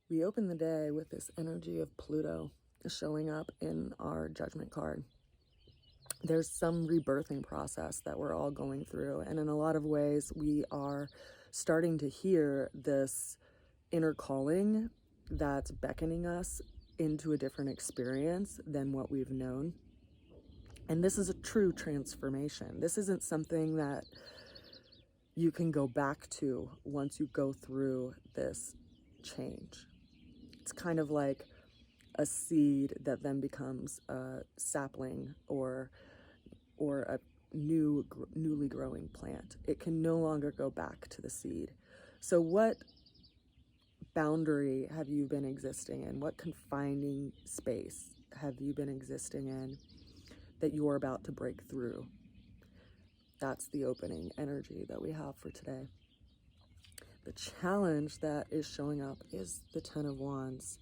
We open the day with this energy of Pluto showing up in our judgment card. There's some rebirthing process that we're all going through, and in a lot of ways we are starting to hear this inner calling that's beckoning us into a different experience than what we've known. And this is a true transformation. This isn't something that you can go back to once you go through this change. It's kind of like a seed that then becomes a sapling or a newly growing plant. It can no longer go back to the seed. So what boundary have you been existing in? What confining space have you been existing in that you're about to break through? That's the opening energy that we have for today. The challenge that is showing up is the Ten of Wands.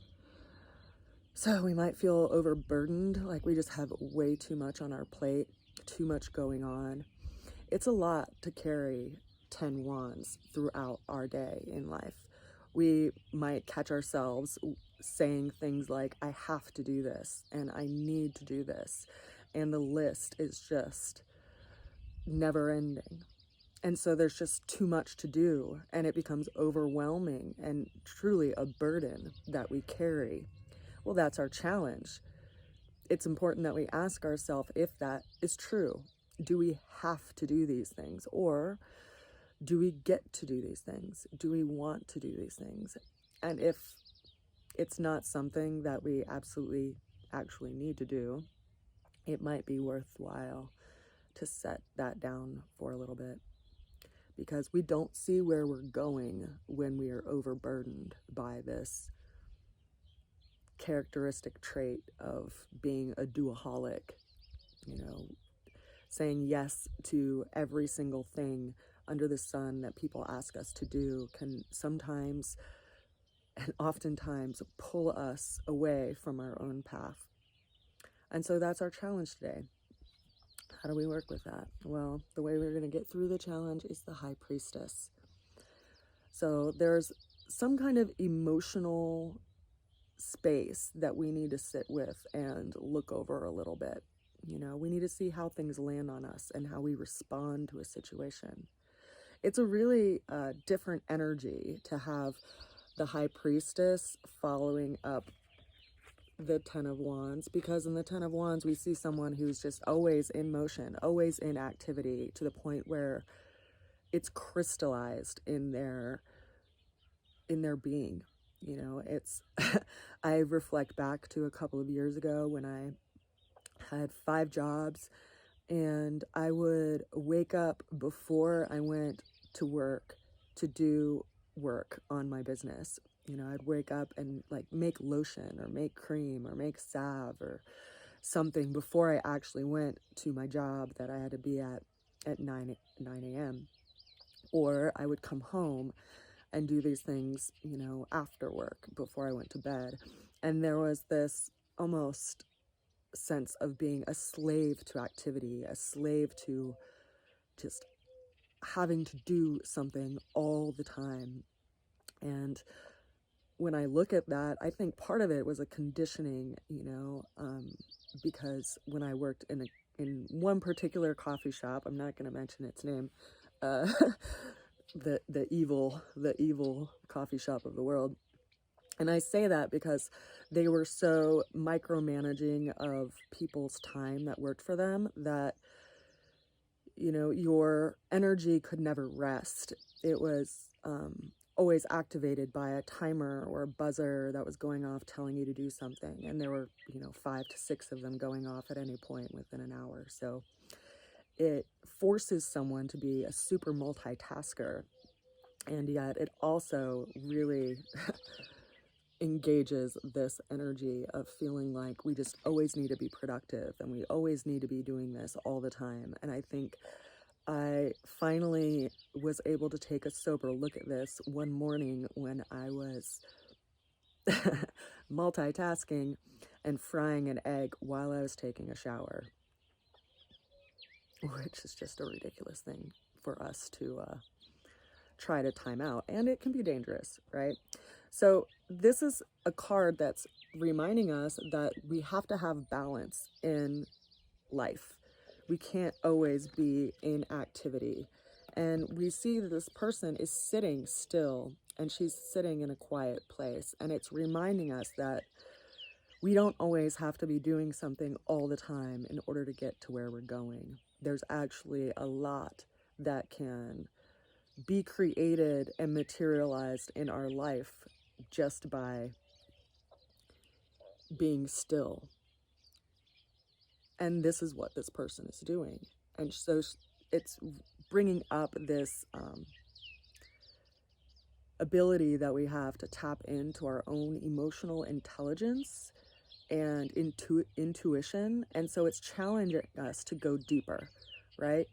So we might feel overburdened, like we just have way too much on our plate, too much going on. It's a lot to carry 10 wands throughout our day in life. We might catch ourselves saying things like, I have to do this, and I need to do this. And the list is just never ending. And so there's just too much to do, and it becomes overwhelming and truly a burden that we carry. Well, that's our challenge. It's important that we ask ourselves if that is true. Do we have to do these things? Or do we get to do these things? Do we want to do these things? And if it's not something that we absolutely actually need to do, it might be worthwhile to set that down for a little bit, because we don't see where we're going when we are overburdened by this characteristic trait of being a doaholic, saying yes to every single thing under the sun that people ask us to do can sometimes and oftentimes pull us away from our own path. And so that's our challenge today. How do we work with that? Well, the way we're going to get through the challenge is the High Priestess. So there's some kind of emotional space that we need to sit with and look over a little bit. We need to see how things land on us and how we respond to a situation. It's a really different energy to have the High Priestess following up the Ten of Wands, because in the Ten of Wands we see someone who's just always in motion, always in activity, to the point where it's crystallized in their being. It's I reflect back to a couple of years ago when I had 5 jobs, and I would wake up before I went to work to do work on my business. I'd wake up and make lotion or make cream or make salve or something before I actually went to my job that I had to be at 9 a.m. Or I would come home and do these things, after work before I went to bed. And there was this almost sense of being a slave to activity, a slave to just having to do something all the time. And when I look at that, I think part of it was a conditioning, because when I worked in one particular coffee shop, I'm not going to mention its name, the evil coffee shop of the world. And I say that because they were so micromanaging of people's time that worked for them that, your energy could never rest. It was always activated by a timer or a buzzer that was going off telling you to do something. And there were, 5 to 6 of them going off at any point within an hour. So it forces someone to be a super multitasker. And yet it also really engages this energy of feeling like we just always need to be productive and we always need to be doing this all the time. And I think I finally was able to take a sober look at this one morning when I was multitasking and frying an egg while I was taking a shower, which is just a ridiculous thing for us to try to time out, and it can be dangerous, right? So this is a card that's reminding us that we have to have balance in life. We can't always be in activity. And we see that this person is sitting still, and she's sitting in a quiet place. And it's reminding us that we don't always have to be doing something all the time in order to get to where we're going. There's actually a lot that can be created and materialized in our life just by being still. And this is what this person is doing. And so it's bringing up this ability that we have to tap into our own emotional intelligence and intuition. And so it's challenging us to go deeper, right?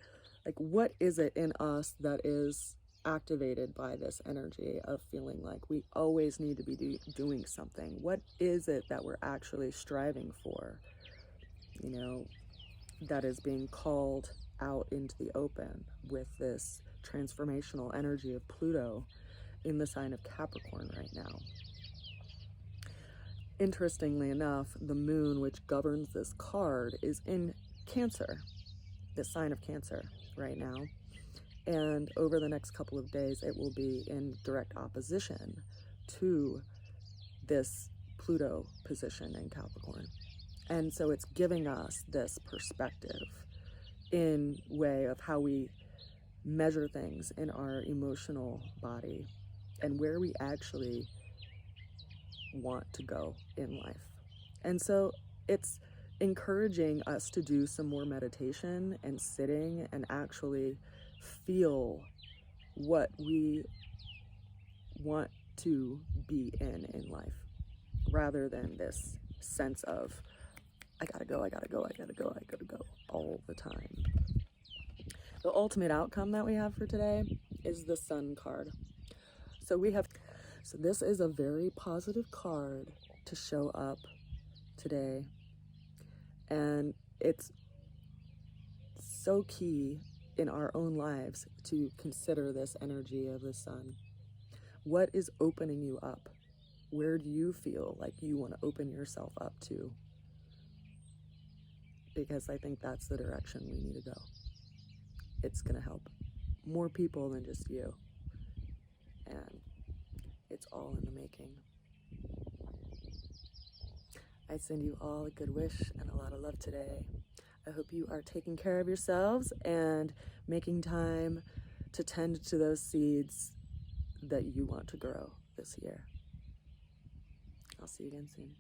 Like, what is it in us that is activated by this energy of feeling like we always need to be doing something? What is it that we're actually striving for, you know, that is being called out into the open with this transformational energy of Pluto in the sign of Capricorn right now? Interestingly enough, the moon, which governs this card, is in Cancer, the sign of Cancer right now. And over the next couple of days, it will be in direct opposition to this Pluto position in Capricorn. And so it's giving us this perspective in way of how we measure things in our emotional body and where we actually want to go in life. And so it's encouraging us to do some more meditation and sitting and actually feel what we want to be in life, rather than this sense of I gotta go all the time. The ultimate outcome that we have for today is the Sun card. So this is a very positive card to show up today. And it's so key in our own lives to consider this energy of the sun. What is opening you up? Where do you feel like you want to open yourself up to? Because I think that's the direction we need to go. It's going to help more people than just you. And it's all in the making. I send you all a good wish and a lot of love today. I hope you are taking care of yourselves and making time to tend to those seeds that you want to grow this year. I'll see you again soon.